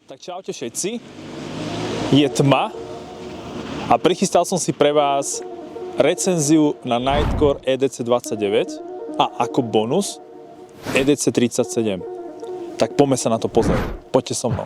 Tak čaute všetci, je tma a prichystal som si pre vás recenziu na Nightcore EDC29 a ako bonus EDC37. Tak poďme sa na to pozrieť, poďte so mnou.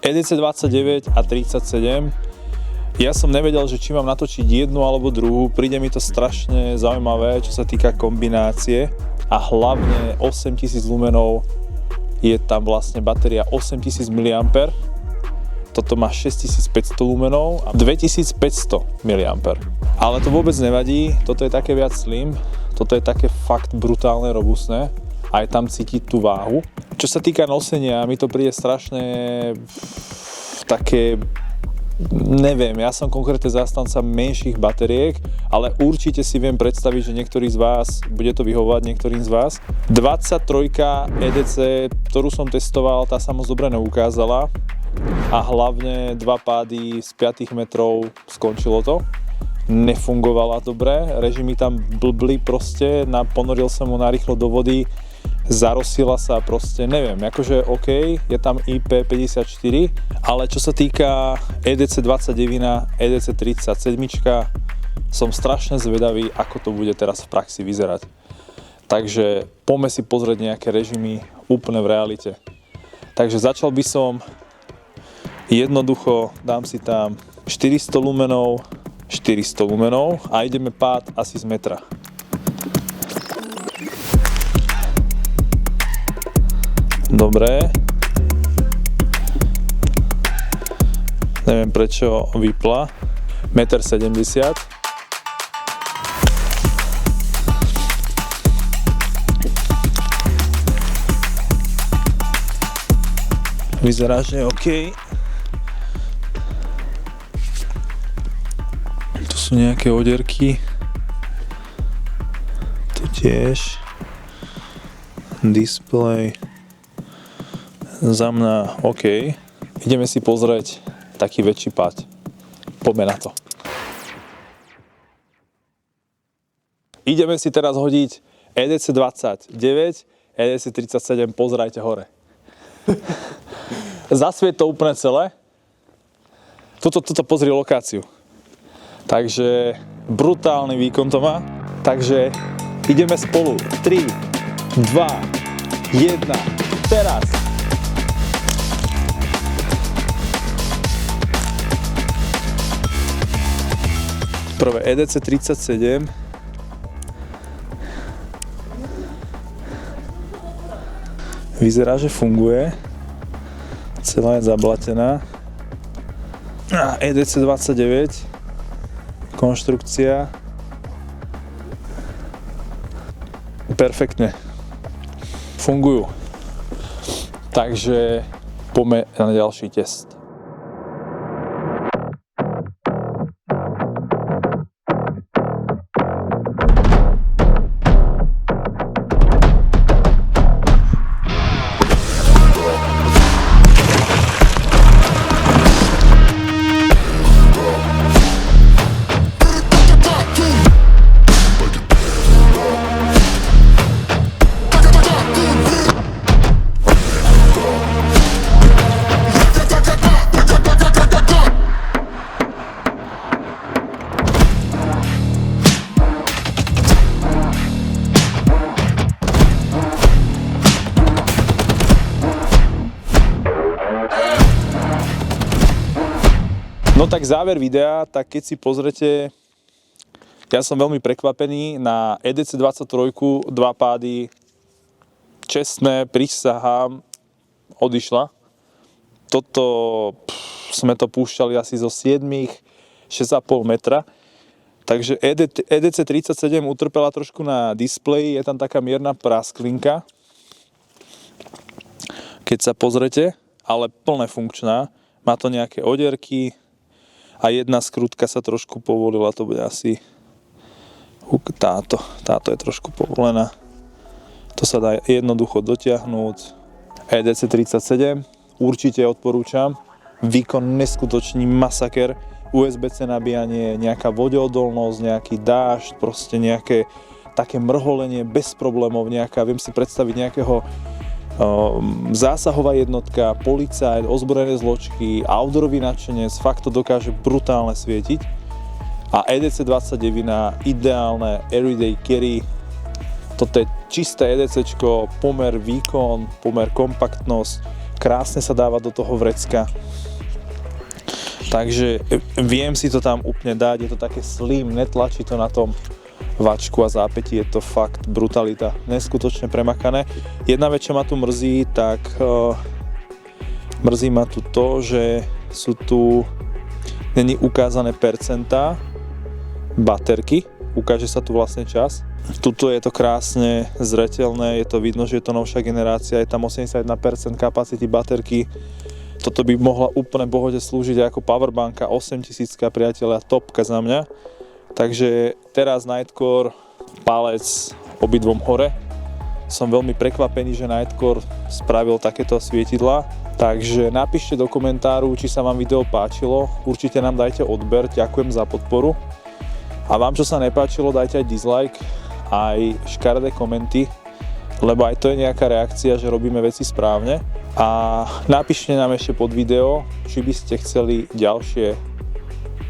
EDC29 a 37. Ja som nevedel, že či mám natočiť jednu alebo druhú. Príde mi to strašne zaujímavé, čo sa týka kombinácie. A hlavne 8000 lumenov, je tam vlastne batéria 8000 mAh. Toto má 6500 lumenov a 2500 mAh. Ale to vôbec nevadí, toto je také viac slim, toto je také fakt brutálne, robustné. Aj tam cítiť tú váhu. Čo sa týka nosenia, mi to príde strašne také, neviem, ja som konkrétne zástanca menších batériek, ale určite si viem predstaviť, že niektorý z vás, bude to vyhovovať niektorým z vás. 23 EDC, ktorú som testoval, tá sa moc dobre neukázala a hlavne 2 pády z 5 metrov skončilo to. Nefungovala dobre, režimy tam blbli proste, ponoril som mu narýchlo do vody, zarosila sa proste, neviem, akože OK, je tam IP54, ale čo sa týka EDC29, EDC37, som strašne zvedavý, ako to bude teraz v praxi vyzerať. Takže poďme si pozrieť nejaké režimy úplne v realite. Takže začal by som jednoducho, dám si tam 400 lumenov a ideme pád asi z metra. Dobre. Neviem prečo vypla. 1,70 m. Vyzerá, že je OK. Tu sú nejaké odierky. Tu tiež. Display. Za mňa OK. Ideme si pozrieť taký väčší pád. Poďme na to. Ideme si teraz hodiť EDC29, EDC37, pozerajte hore. Zasvieť to úplne celé. Toto pozri lokáciu. Takže brutálny výkon to má. Takže ideme spolu. 3, 2, 1, teraz. Prvé EDC37. Vyzerá, že funguje. Celá je zablatená. A EDC29. Konštrukcia. Perfektne. Fungujú. Takže poďme na ďalší test. No tak záver videa, tak keď si pozrete, ja som veľmi prekvapený na EDC 23, 2 pády, čestné, prisahám, odišla. Toto sme to púšťali asi zo 7, 6,5 metra. Takže EDC 37 utrpela trošku na displeji, je tam taká mierna prasklinka. Keď sa pozrete, ale plne funkčná. Má to nejaké odierky a jedna skrutka sa trošku povolila, to bude asi táto je trošku povolená. To sa dá jednoducho dotiahnuť. EDC 37, určite odporúčam. Výkon neskutočný masaker. USB-C nabíjanie, nejaká vodeodolnosť, nejaký dážď, proste nejaké také mrholenie bez problémov, viem si predstaviť nejakého zásahová jednotka, policajt, ozbrojené zložky, outdoorový nadšenec, fakt to dokáže brutálne svietiť. A EDC 29, ideálne everyday carry, toto je čisté EDCčko, pomer výkon, pomer kompaktnosť, krásne sa dáva do toho vrecka. Takže viem si to tam úplne dať, je to také slim, netlačí to na tom vačku a zápätí, je to fakt brutalita, neskutočne premakané. Jedna vec, čo ma tu mrzí, tak mrzí ma tu to, že sú tu není ukázané percentá baterky, ukáže sa tu vlastne čas. Tuto je to krásne zreteľné, je to vidno, že je to novšia generácia, je tam 81% kapacity baterky. Toto by mohla úplne pohode slúžiť ako powerbanka 8000, priateľa, topka za mňa. Takže teraz Nightcore, palec obidvom hore. Som veľmi prekvapený, že Nightcore spravil takéto svietidlá. Takže napíšte do komentáru, či sa vám video páčilo. Určite nám dajte odber, ďakujem za podporu. A vám, čo sa nepáčilo, dajte aj dislike, aj škaredé komenty, lebo aj to je nejaká reakcia, že robíme veci správne. A napíšte nám ešte pod video, či by ste chceli ďalšie,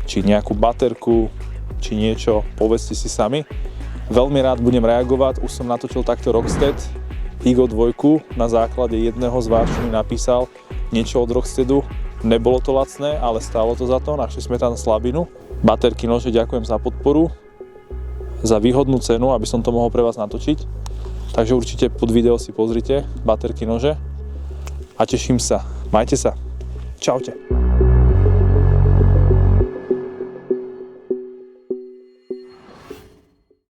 či nejakú baterku, či niečo, povedzte si sami. Veľmi rád budem reagovať, už som natočil takto Rockstead Igo 2, na základe jedného z vás, čo mi napísal niečo od Rocksteadu. Nebolo to lacné, ale stálo to za to, našli sme tam slabinu. Baterky, nože, ďakujem za podporu, za výhodnú cenu, aby som to mohol pre vás natočiť. Takže určite pod video si pozrite baterky, nože a teším sa. Majte sa. Čaute.